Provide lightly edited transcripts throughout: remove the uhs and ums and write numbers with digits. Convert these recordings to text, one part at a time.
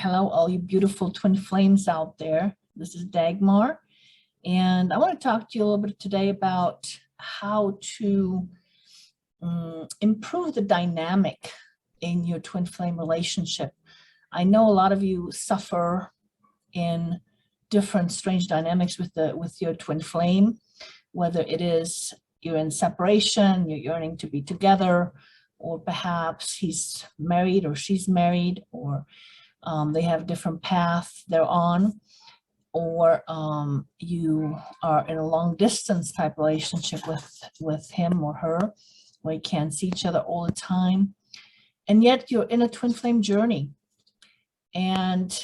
Hello, all you beautiful twin flames out there. This is Dagmar, and I want to talk to you a little bit today about how to improve the dynamic in your twin flame relationship. I know a lot of you suffer in different strange dynamics with your twin flame, whether it is you're in separation, you're yearning to be together, or perhaps he's married or she's married, or they have different paths they're on, or you are in a long distance type relationship with him or her, where you can't see each other all the time, and yet you're in a twin flame journey. And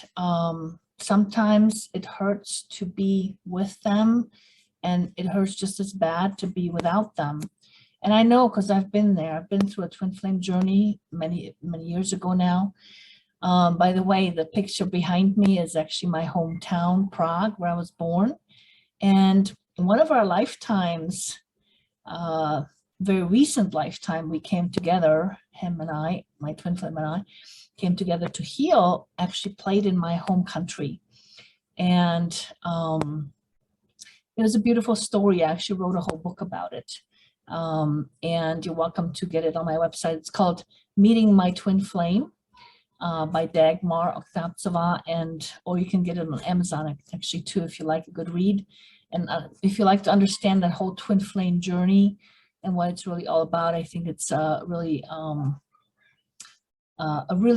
sometimes it hurts to be with them, and it hurts just as bad to be without them. And I know, because I've been there. I've been through a twin flame journey many years ago now. By the way, the picture behind me is actually my hometown, Prague, where I was born. And in one of our lifetimes, very recent lifetime, we came together, him and I, my twin flame and I, came together to heal, actually played in my home country. And it was a beautiful story. I actually wrote a whole book about it. And you're welcome to get it on my website. It's called Meeting My Twin Flame. By Dagmar Oktavtseva, or you can get it on Amazon actually too, if you like a good read. And if you like to understand that whole twin flame journey and what it's really all about, I think it's a really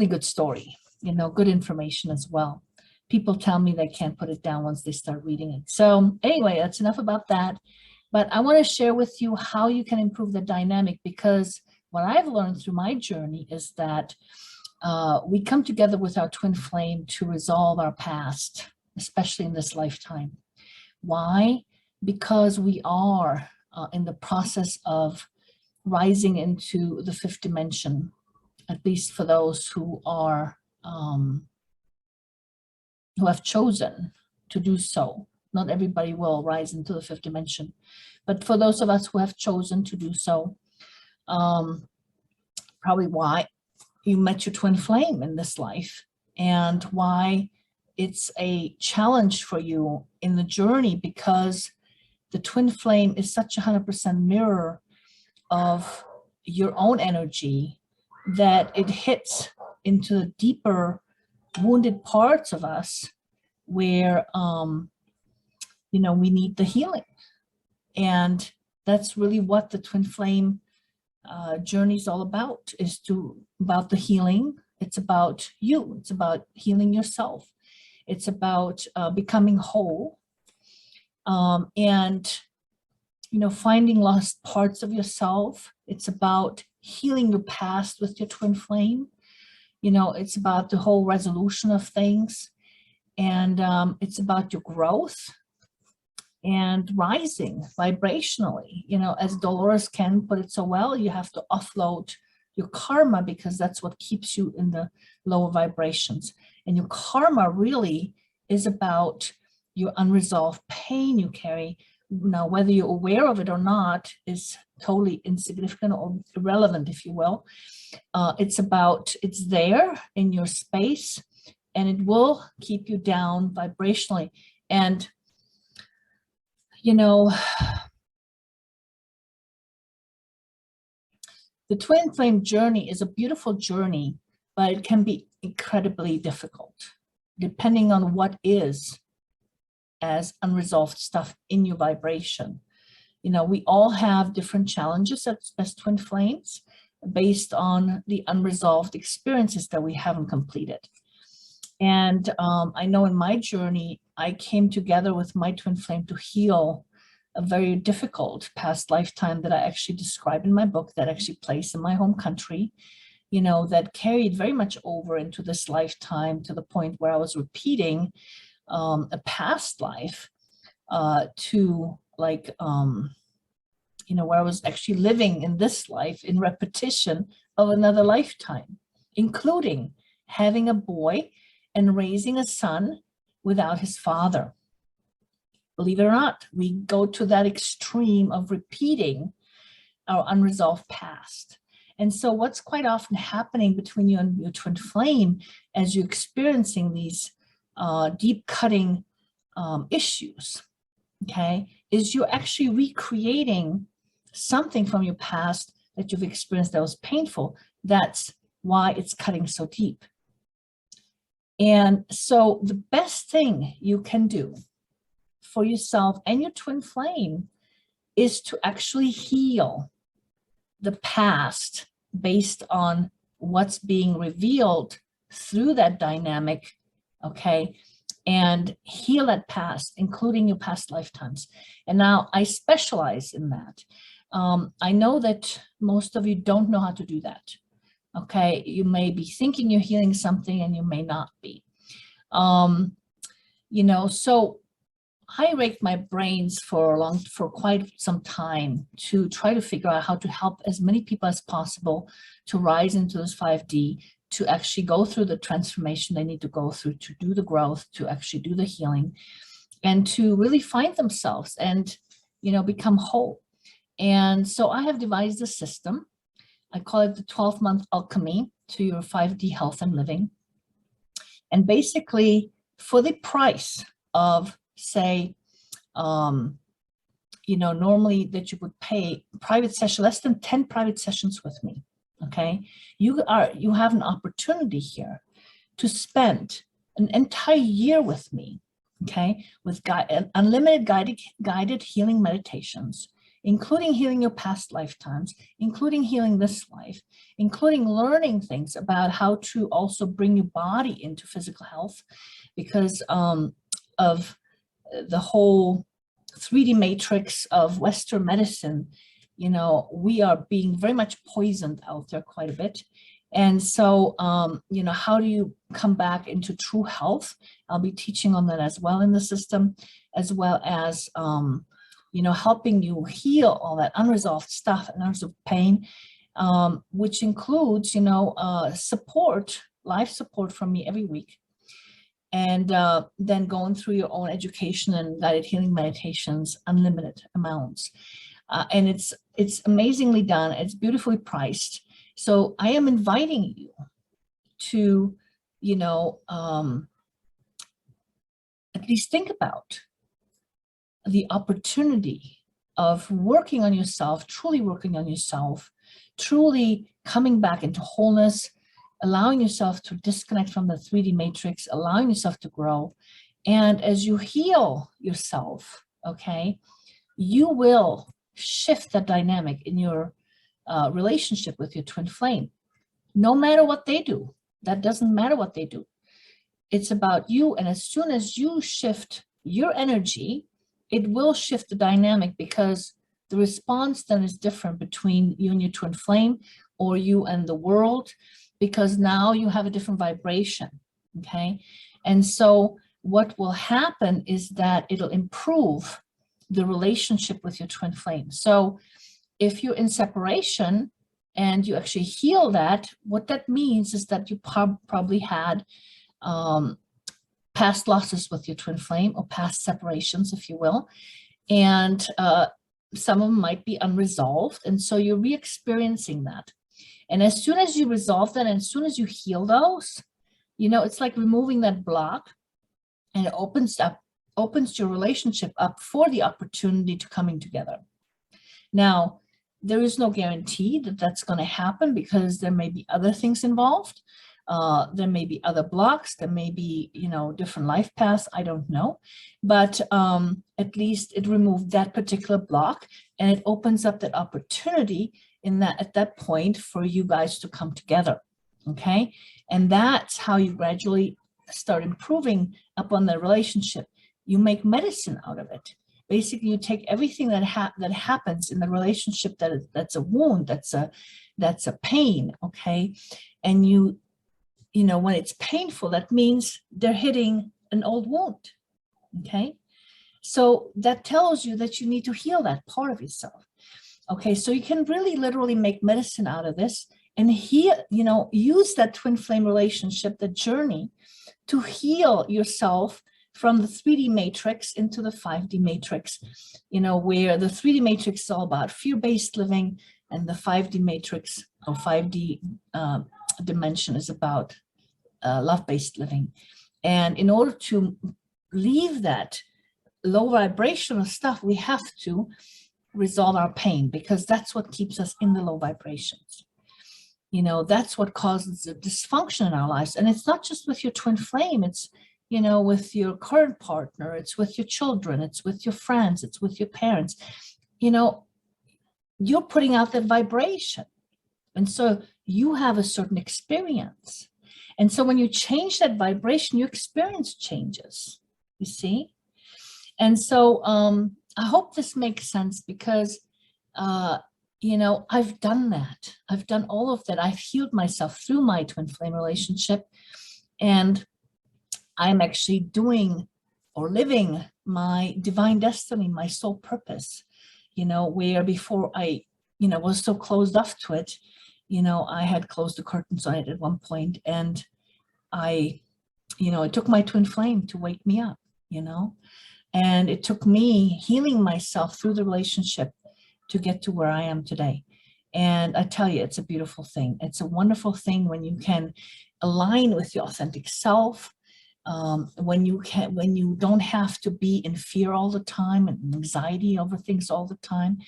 good story, good information as well. People tell me they can't put it down once they start reading it. So anyway, that's enough about that. But I want to share with you how you can improve the dynamic, because what I've learned through my journey is that we come together with our twin flame to resolve our past, especially in this lifetime. Why? Because we are in the process of rising into the fifth dimension, at least for those who are who have chosen to do so. Not everybody will rise into the fifth dimension, but for those of us who have chosen to do so, probably why you met your twin flame in this life, and why it's a challenge for you in the journey, because the twin flame is such 100% mirror of your own energy that it hits into the deeper wounded parts of us where we need the healing. And that's really what the twin flame journey is all about, about the healing. It's about you. It's about healing yourself. It's about becoming whole, and finding lost parts of yourself. It's about healing your past with your twin flame. It's about the whole resolution of things, and it's about your growth and rising vibrationally. As Dolores can put it so well, you have to offload your karma, because that's what keeps you in the lower vibrations. And your karma really is about your unresolved pain you carry. Now, whether you're aware of it or not is totally insignificant or irrelevant, if you will. It's there in your space, and it will keep you down vibrationally. And the twin flame journey is a beautiful journey, but it can be incredibly difficult, depending on what is as unresolved stuff in your vibration. We all have different challenges as twin flames based on the unresolved experiences that we haven't completed. And I know in my journey, I came together with my twin flame to heal a very difficult past lifetime that I actually describe in my book, that actually placed in my home country, that carried very much over into this lifetime, to the point where I was repeating a past life to where I was actually living in this life in repetition of another lifetime, including having a boy and raising a son without his father. Believe it or not, we go to that extreme of repeating our unresolved past. And so what's quite often happening between you and your twin flame as you're experiencing these deep cutting issues, okay, is you're actually recreating something from your past that you've experienced that was painful. That's why it's cutting so deep. And so the best thing you can do for yourself and your twin flame is to actually heal the past based on what's being revealed through that dynamic, okay, and heal that past, including your past lifetimes. And now I specialize in that. I know that most of you don't know how to do that, okay? You may be thinking you're healing something and you may not be. You know, so I raked my brains for quite some time to try to figure out how to help as many people as possible to rise into this 5D, to actually go through the transformation they need to go through, to do the growth, to actually do the healing, and to really find themselves and, you know, become whole. And so I have devised a system. I call it the 12-month alchemy to your 5D health and living. And basically, for the price of, say, you know, normally that you would pay private session, less than 10 private sessions with me, okay? You have an opportunity here to spend an entire year with me, okay? With unlimited guided healing meditations, including healing your past lifetimes, including healing this life, including learning things about how to also bring your body into physical health, because of the whole 3D matrix of Western medicine. You know, we are being very much poisoned out there quite a bit. And so, you know, how do you come back into true health? I'll be teaching on that as well in the system, as well as, you know, helping you heal all that unresolved stuff and unresolved pain, which includes, you know, support, life support from me every week. And then going through your own education and guided healing meditations, unlimited amounts. And it's amazingly done. It's beautifully priced. So I am inviting you to, you know, at least think about the opportunity of working on yourself, truly working on yourself, truly coming back into wholeness, allowing yourself to disconnect from the 3D matrix, allowing yourself to grow. And as you heal yourself, okay, you will shift the dynamic in your relationship with your twin flame. No matter what they do, that doesn't matter what they do. It's about you. And as soon as you shift your energy, it will shift the dynamic, because the response then is different between you and your twin flame, or you and the world, because now you have a different vibration, okay? And so what will happen is that it'll improve the relationship with your twin flame. So if you're in separation and you actually heal that, what that means is that you probably had past losses with your twin flame, or past separations, if you will. And some of them might be unresolved. And so you're re-experiencing that. And as soon as you resolve that, and as soon as you heal those, you know, it's like removing that block, and it opens your relationship up for the opportunity to coming together. Now, there is no guarantee that that's going to happen, because there may be other things involved. There may be other blocks. There may be, you know, different life paths. I don't know. But at least it removed that particular block, and it opens up that opportunity at that point for you guys to come together. Okay. And that's how you gradually start improving upon the relationship. You make medicine out of it. Basically, you take everything that happens in the relationship that's a wound, that's a pain, okay? And you know, when it's painful, that means they're hitting an old wound, okay? So that tells you that you need to heal that part of yourself. Okay, so you can really literally make medicine out of this, and heal, you know, use that twin flame relationship, the journey, to heal yourself from the 3D matrix into the 5D matrix, you know, where the 3D matrix is all about fear-based living, and the 5D matrix or 5D dimension is about love-based living. And in order to leave that low vibrational stuff, we have to resolve our pain, because that's what keeps us in the low vibrations. You know, that's what causes the dysfunction in our lives. And it's not just with your twin flame, it's, you know, with your current partner, it's with your children, it's with your friends, it's with your parents. You know, you're putting out that vibration. And so you have a certain experience. And so when you change that vibration, your experience changes, you see? And so I hope this makes sense, because, you know, I've done that. I've done all of that. I've healed myself through my twin flame relationship. And I'm actually doing or living my divine destiny, my soul purpose, you know, where before I, you know, was so closed off to it, you know, I had closed the curtains on it at one point, and I, you know, it took my twin flame to wake me up, you know, and it took me healing myself through the relationship to get to where I am today. And I tell you, it's a beautiful thing. It's a wonderful thing when you can align with your authentic self, when you don't have to be in fear all the time and anxiety over things all the time,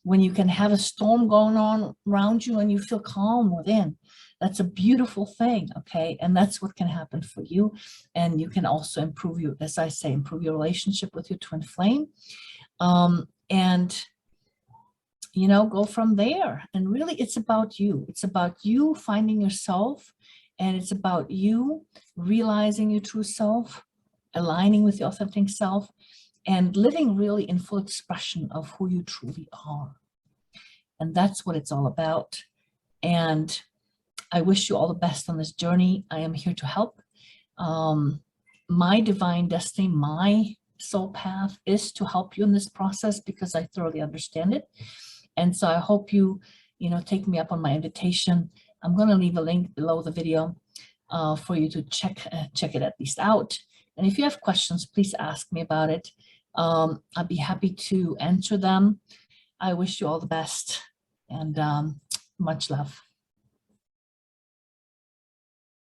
when you can have a storm going on around you and you feel calm within. That's a beautiful thing, okay? And that's what can happen for you. And you can also improve your, as I say, improve your relationship with your twin flame. And, you know, go from there. And really, it's about you. It's about you finding yourself, and it's about you realizing your true self, aligning with your authentic self, and living really in full expression of who you truly are. And that's what it's all about. And I wish you all the best on this journey. I am here to help. My divine destiny, my soul path is to help you in this process, because I thoroughly understand it. And so I hope you, you know, take me up on my invitation. I'm going to leave a link below the video for you to check it at least out. And if you have questions, please ask me about it. I'll be happy to answer them. I wish you all the best, and much love.